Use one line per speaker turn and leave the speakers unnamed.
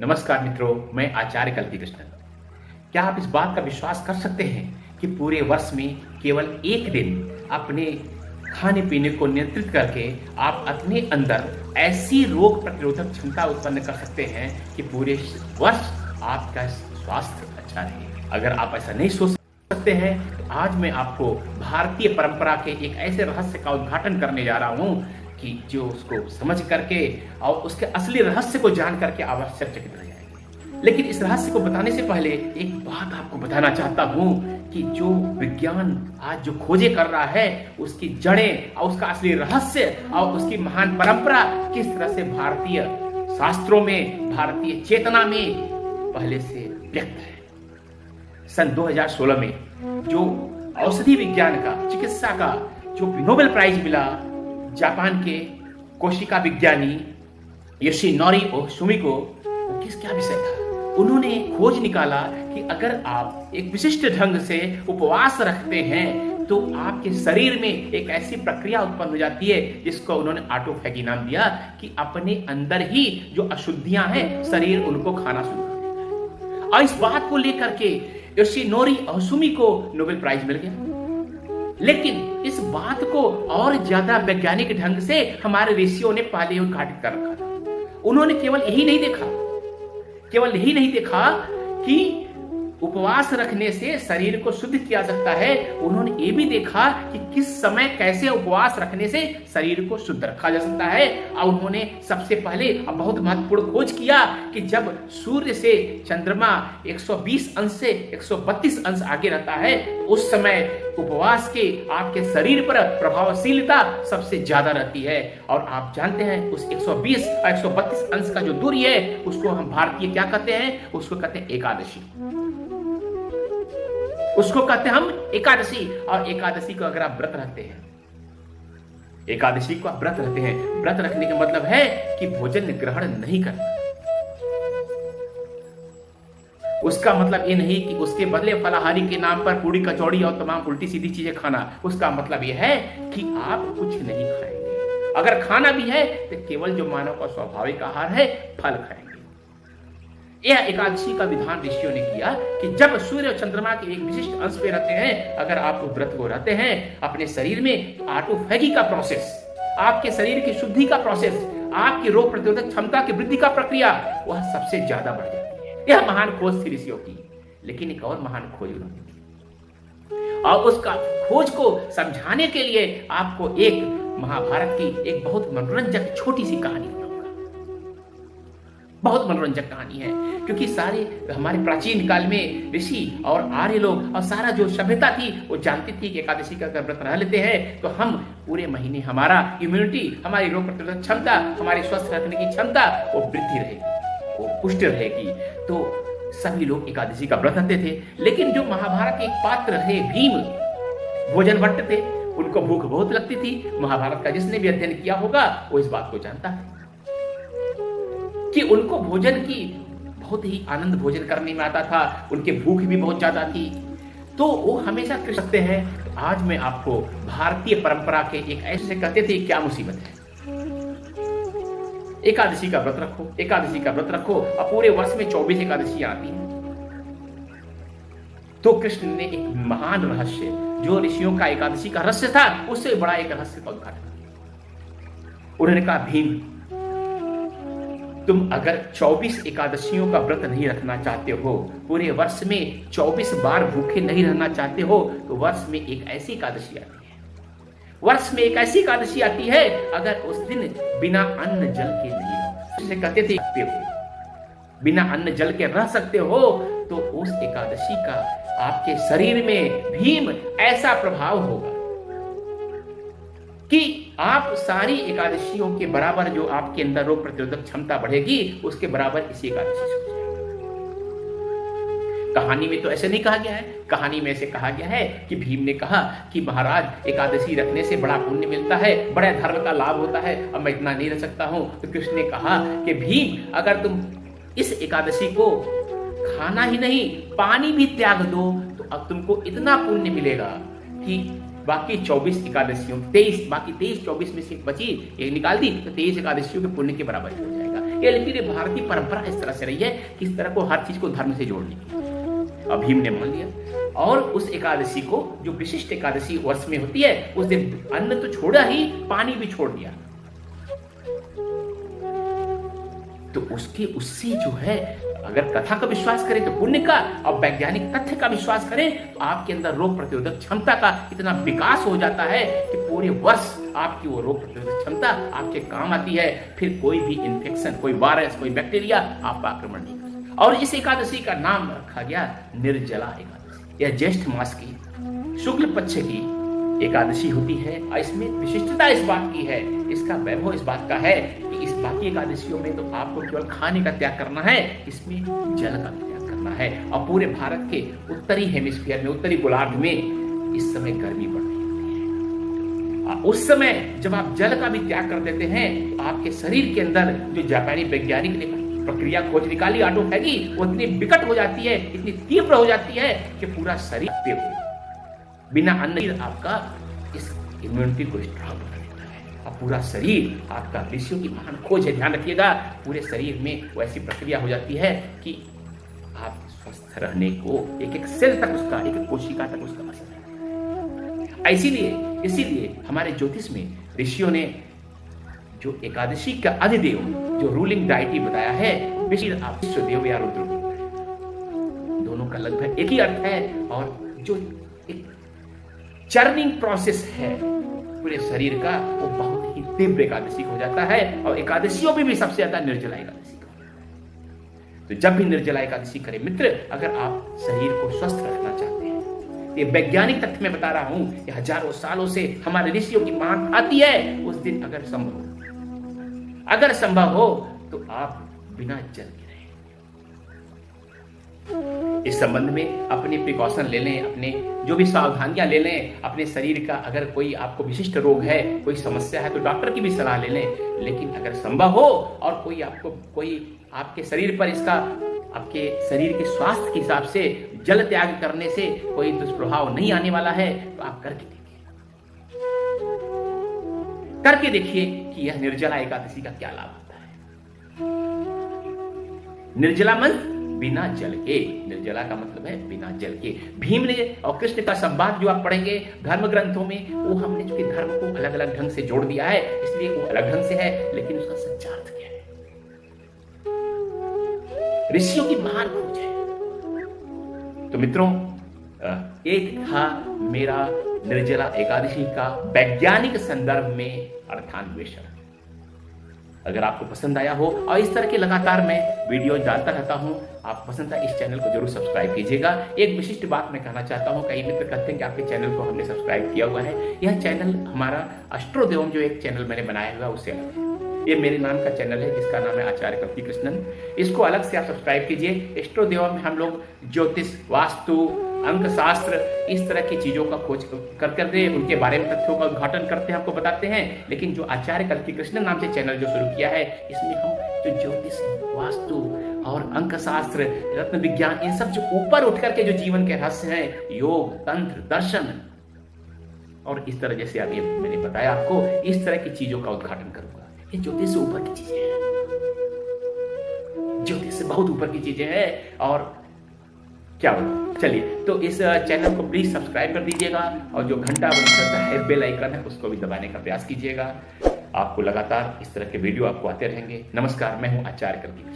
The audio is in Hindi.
नमस्कार मित्रों, मैं आचार्य कल्की कृष्णन। क्या आप इस बात का विश्वास कर सकते हैं कि पूरे वर्ष में केवल एक दिन अपने खाने पीने को नियंत्रित करके आप अपने अंदर ऐसी रोग प्रतिरोधक क्षमता उत्पन्न कर सकते हैं कि पूरे वर्ष आपका स्वास्थ्य अच्छा रहे? अगर आप ऐसा नहीं सोच सकते हैं तो आज मैं आपको भारतीय परंपरा के एक ऐसे रहस्य का उद्घाटन करने जा रहा हूं कि जो उसको समझ करके और उसके असली रहस्य को जान करके आप आश्चर्यचकित रह जाएंगे। लेकिन इस रहस्य को बताने से पहले एक बात आपको बताना चाहता हूं कि जो विज्ञान आज जो खोजे कर रहा है उसकी जड़ें और उसका असली रहस्य और उसकी महान परंपरा किस तरह से भारतीय शास्त्रों में, भारतीय चेतना में पहले से व्यक्त है। सन 2016 में जो औषधि विज्ञान का, चिकित्सा का जो नोबेल प्राइज मिला जापान के कोशिका विज्ञानी योशिनोरी ओसुमी को, वो क्या विषय था? उन्होंने खोज निकाला कि अगर आप एक विशिष्ट ढंग से उपवास रखते हैं तो आपके शरीर में एक ऐसी प्रक्रिया उत्पन्न हो जाती है जिसको उन्होंने ऑटोफैगी नाम दिया कि अपने अंदर ही जो अशुद्धियां हैं शरीर उनको खाना शुरू कर देता है। और इस बात को लेकर के योशिनोरी ओसुमी को नोबेल प्राइज मिल गया। लेकिन इस बात को और ज्यादा वैज्ञानिक ढंग से हमारे ऋषियों ने पहले उद्घाटित कर रखा था। उन्होंने केवल यही नहीं देखा कि उपवास रखने से शरीर को शुद्ध किया जा सकता है, उन्होंने ये भी देखा कि किस समय कैसे उपवास रखने से शरीर को शुद्ध रखा जा सकता है। और उन्होंने सबसे पहले बहुत महत्वपूर्ण खोज किया कि जब सूर्य से चंद्रमा 120 अंश से 132 अंश आगे रहता है उस समय उपवास के आपके शरीर पर प्रभावशीलता सबसे ज्यादा रहती है। और आप जानते हैं उस 120 और 132 अंश का जो दूरी है उसको हम भारतीय क्या कहते हैं? उसको कहते हैं एकादशी। उसको कहते हैं हम एकादशी। और एकादशी को अगर आप व्रत रखते हैं, एकादशी को आप व्रत रखते हैं, व्रत रखने का मतलब है कि भोजन ग्रहण नहीं करना। उसका मतलब ये नहीं कि उसके बदले फलाहारी के नाम पर पूड़ी कचौड़ी और तमाम उल्टी सीधी चीजें खाना। उसका मतलब ये है कि आप कुछ नहीं खाएंगे। अगर खाना भी है तो केवल जो मानव का स्वाभाविक आहार है, फल खाएंगे। यह एकादशी का विधान ऋषियों ने किया कि जब सूर्य और चंद्रमा के एक विशिष्ट अंश पे रहते हैं, अगर आप व्रत को रहते हैं अपने शरीर में, ऑटोफैगी का प्रोसेस, आपके शरीर की शुद्धि का प्रोसेस, आपकी रोग प्रतिरोधक क्षमता की वृद्धि का प्रक्रिया वह सबसे ज्यादा बढ़ जाती है। यह महान खोज थी ऋषियों की। लेकिन एक और महान खोज उन्होंने की और उसका खोज को समझाने के लिए आपको एक महाभारत की एक बहुत मनोरंजक छोटी सी कहानी, बहुत मनोरंजक कहानी है। क्योंकि सारे हमारे प्राचीन काल में ऋषि और आर्य लोग और सारा जो सभ्यता थी वो जानती थी कि एकादशी का अगर व्रत रह लेते हैं तो हम पूरे महीने हमारा इम्यूनिटी, हमारी रोग प्रतिरोधक क्षमता, हमारी स्वस्थ रखने की क्षमता वो वृद्धि रहेगी, वो पुष्ट रहेगी। तो सभी लोग एकादशी का व्रत रखते थे। लेकिन जो महाभारत के एक पात्र थे भीम, भोजन भट्ट थे, उनको भूख बहुत लगती थी। महाभारत का जिसने भी अध्ययन किया होगा वो इस बात को जानता है कि उनको भोजन की बहुत ही आनंद भोजन करने में आता था, उनके भूख भी बहुत ज्यादा थी। तो वो हमेशा कर सकते हैं। आज मैं आपको भारतीय परंपरा के एक ऐसे कहते थे क्या मुसीबत है, एकादशी का व्रत रखो, एकादशी का व्रत रखो। और पूरे वर्ष में 24 एकादशी आती है। तो कृष्ण ने एक महान रहस्य, जो ऋषियों का एकादशी का रहस्य था, उससे बड़ा एक रहस्य का उद्घाटन किया। उन्होंने कहा भीम, तुम अगर 24 एकादशियों का व्रत नहीं रखना चाहते हो, पूरे वर्ष में 24 बार भूखे नहीं रहना चाहते हो, तो वर्ष में एक ऐसी एकादशी आती है, वर्ष में एक ऐसी एकादशी आती है अगर उस दिन बिना अन्न जल के नहीं रहो। जिसे कहते थे बिना अन्न जल के रह सकते हो, तो उस एकादशी का आपके शरीर में भीम ऐसा प्रभाव होगा कि आप सारी एकादशियों के बराबर जो आपके अंदर रोग प्रतिरोधक क्षमता बढ़ेगी, उसके बराबर इसी एकादशी से। कहानी में तो ऐसे नहीं कहा गया है। कहानी में ऐसे कहा गया है कि भीम ने कहा कि महाराज एकादशी रखने से बड़ा पुण्य मिलता है, बड़ा धर्म का लाभ होता है, अब मैं इतना नहीं रह सकता हूं। तो कृष्ण ने कहा कि भीम, अगर तुम इस एकादशी को खाना ही नहीं पानी भी त्याग दो तो अब तुमको इतना पुण्य मिलेगा कि बाकी 24 एकादशियों 23 बाकी 23 24 में से बची एक निकाल दी तो 23 एकादशियों के पुण्य के बराबर हो जाएगा। ये लेकिन भारतीय परंपरा इस तरह से रही है कि इस तरह को हर चीज को धर्म से जोड़ने की। अब भीम ने मान लिया और उस एकादशी को, जो विशिष्ट एकादशी वर्ष में होती है, उस दिन अन्न तो छोड़ा ही, पानी भी छोड़ दिया। तो उससे जो है, अगर कथा का विश्वास करें तो पुण्य का, और वैज्ञानिक तथ्य का विश्वास करें तो आपके अंदर रोग प्रतिरोधक क्षमता का इतना विकास हो जाता है कि पूरे वर्ष आपकी वो रोग प्रतिरोधक क्षमता आपके काम आती है। फिर कोई भी इन्फेक्शन, कोई वायरस, कोई बैक्टीरिया आप पर आक्रमण नहीं कर सकता। और इस एकादशी का नाम रखा गया निर्जला एकादशी। यह ज्येष्ठ मास की शुक्ल पक्ष की एकादशी होती है और इसमें विशिष्टता इस बात की है, इसका वैभव इस बात का है कि इस बाकी एकादशियों में तो आपको केवल खाने का त्याग करना है, इसमें जल का त्याग करना है। और पूरे भारत के उत्तरी हेमिस्फीयर में, उत्तरी गोलार्ध में इस समय गर्मी बढ़ रही होती है। उस समय जब आप जल का भी त्याग कर देते हैं तो आपके शरीर के अंदर जो जापानी वैज्ञानिक ने प्रक्रिया खोज निकाली, ऑटोफैगी, वो इतनी विकट हो जाती है, इतनी तीव्र हो जाती है कि पूरा शरीर बिना अन्न आपका इस इम्यूनिटी को स्ट्रॉन्ग कर देता है और पूरा शरीर आपका, ऋषियों की महान खोज है, ध्यान रखिएगा, पूरे शरीर में वो ऐसी प्रक्रिया हो जाती है कि आप स्वस्थ रहने को एक एक सेल तक उसका, एक एक कोशिका तक उसका असर है। इसीलिए हमारे ज्योतिष में ऋषियों ने जो एकादशी का अधिदेव, जो रूलिंग डाइटी बताया है, विश्वदेव या रुद्र, दोनों का लगभग एक ही अर्थ है। और जो एक चर्निंग प्रोसेस है पूरे शरीर का, वो बहुत ही तीव्र एकादशी हो जाता है। और एकादशियों में भी सबसे ज्यादा निर्जला एकादशी का। तो जब भी निर्जला एकादशी करें मित्र, अगर आप शरीर को स्वस्थ रखना चाहते हैं, ये वैज्ञानिक तथ्य मैं बता रहा हूं, ये हजारों सालों से हमारे ऋषियों की मान आती है। उस दिन अगर संभव हो तो आप बिना जल के रहें। इस संबंध में अपने प्रिकॉशन ले लें, अपने जो भी सावधानियां ले लें अपने शरीर का। अगर कोई आपको विशिष्ट रोग है, कोई समस्या है, तो डॉक्टर की भी सलाह ले लें। लेकिन अगर संभव हो और कोई आपके शरीर पर इसका, आपके शरीर के स्वास्थ्य के हिसाब से जल त्याग करने से कोई दुष्प्रभाव नहीं आने वाला है, तो आप करके देखिए कि यह निर्जला एकादशी का क्या लाभ होता है। निर्जला मन बिना जल के, निर्जला का मतलब है बिना जल के। भीम ने और कृष्ण का संवाद जो आप पढ़ेंगे धर्म ग्रंथों में, वो हमने जो कि धर्म को अलग अलग ढंग से जोड़ दिया है, इसलिए वो अलग ढंग से है, लेकिन उसका सच्चार्थ क्या है? ऋषियों की महान खोज है। तो मित्रों, एक था मेरा निर्जला एकादशी का वैज्ञानिक संदर्भ में अर्थान्वेषण। अगर आपको पसंद आया हो, और इस तरह के लगातार मैं वीडियो डालता रहता हूं, आप पसंद है, इस चैनल को जरूर सब्सक्राइब कीजिएगा। एक विशिष्ट बात मैं कहना चाहता हूं, कई मित्र कहते हैं कि आपके चैनल को हमने सब्सक्राइब किया हुआ है। यह चैनल हमारा एस्ट्रोदेवम, जो एक चैनल मैंने बनाया हुआ है, उससे अलग है। ये मेरे नाम का चैनल है जिसका नाम है आचार्य कल्की कृष्णन। इसको अलग से आप सब्सक्राइब कीजिए। एस्ट्रोदेवम में हम लोग ज्योतिष, वास्तु, अंक शास्त्र, इस तरह की चीजों का खोज करते, उनके बारे में तथ्यों का उद्घाटन करते हैं, आपको बताते हैं। लेकिन जो आचार्य कल्की कृष्णन नाम से चैनल जो शुरू किया है, इसमें हम जो ज्योतिष, वास्तु और अंक शास्त्र, रत्न विज्ञान, इन सब जो ऊपर उठ करके जो जीवन के रहस्य हैं, योग, तंत्र, दर्शन और इस तरह, जैसे अभी मैंने बताया आपको, इस तरह की चीजों का उद्घाटन करूंगा। ये ज्योतिष से ऊपर की चीजें हैं, ज्योतिष से बहुत ऊपर की चीजें हैं। और क्या बोलूं, चलिए, तो इस चैनल को प्लीज सब्सक्राइब कर दीजिएगा और जो घंटा बंद करता है, बेल आइकन है, उसको भी दबाने का प्रयास कीजिएगा। आपको लगातार इस तरह के वीडियो आपको आते रहेंगे। नमस्कार, मैं हूं आचार्य कल्की कृष्णन।